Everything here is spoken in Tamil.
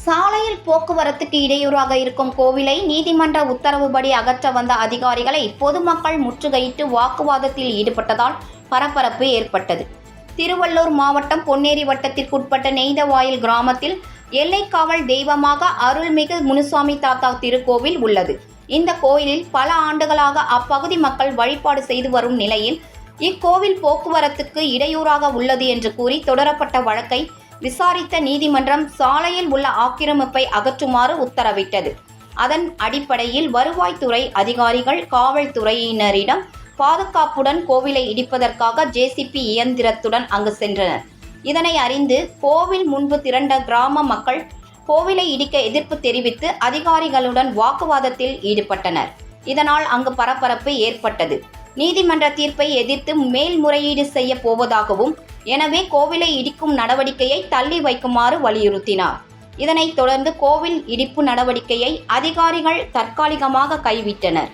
சாலையில் போக்குவரத்துக்கு இடையூறாக இருக்கும் கோவிலை நீதிமன்ற உத்தரவுப்படி அகற்ற வந்த அதிகாரிகளை பொதுமக்கள் முற்றுகையிட்டு வாக்குவாதத்தில் ஈடுபட்டதால் பரபரப்பு ஏற்பட்டது. திருவள்ளூர் மாவட்டம் பொன்னேரி வட்டத்திற்குட்பட்ட நெய்தவாயில் கிராமத்தில் எல்லைக்காவல் தெய்வமாக அருள்மிகு முனுசாமி தாத்தா திருக்கோவில் உள்ளது. இந்த கோயிலில் பல ஆண்டுகளாக அப்பகுதி மக்கள் வழிபாடு செய்து வரும் நிலையில் இக்கோவில் போக்குவரத்துக்கு இடையூறாக உள்ளது என்று கூறி தொடரப்பட்ட வழக்கை விசாரித்த நீதிமன்றம் சாலையில் உள்ள ஆக்கிரமிப்பை அகற்றுமாறு உத்தரவிட்டது. அதன் அடிப்படையில் வருவாய்த்துறை அதிகாரிகள் காவல்துறையினரிடம் பாதுகாப்புடன் கோவிலை இடிப்பதற்காக ஜேசிபி இயந்திரத்துடன் அங்கு சென்றனர். இதனை அறிந்து கோவில் முன்பு திரண்ட கிராம மக்கள் கோவிலை இடிக்க எதிர்ப்பு தெரிவித்து அதிகாரிகளுடன் வாக்குவாதத்தில் ஈடுபட்டனர். இதனால் அங்கு பரபரப்பு ஏற்பட்டது. நீதிமன்ற தீர்ப்பை எதிர்த்து மேல்முறையீடு செய்ய போவதாகவும், எனவே கோவிலை இடிக்கும் நடவடிக்கையை தள்ளி வைக்குமாறு வலியுறுத்தினார். இதனைத் தொடர்ந்து கோவில் இடிப்பு நடவடிக்கையை அதிகாரிகள் தற்காலிகமாக கைவிட்டனர்.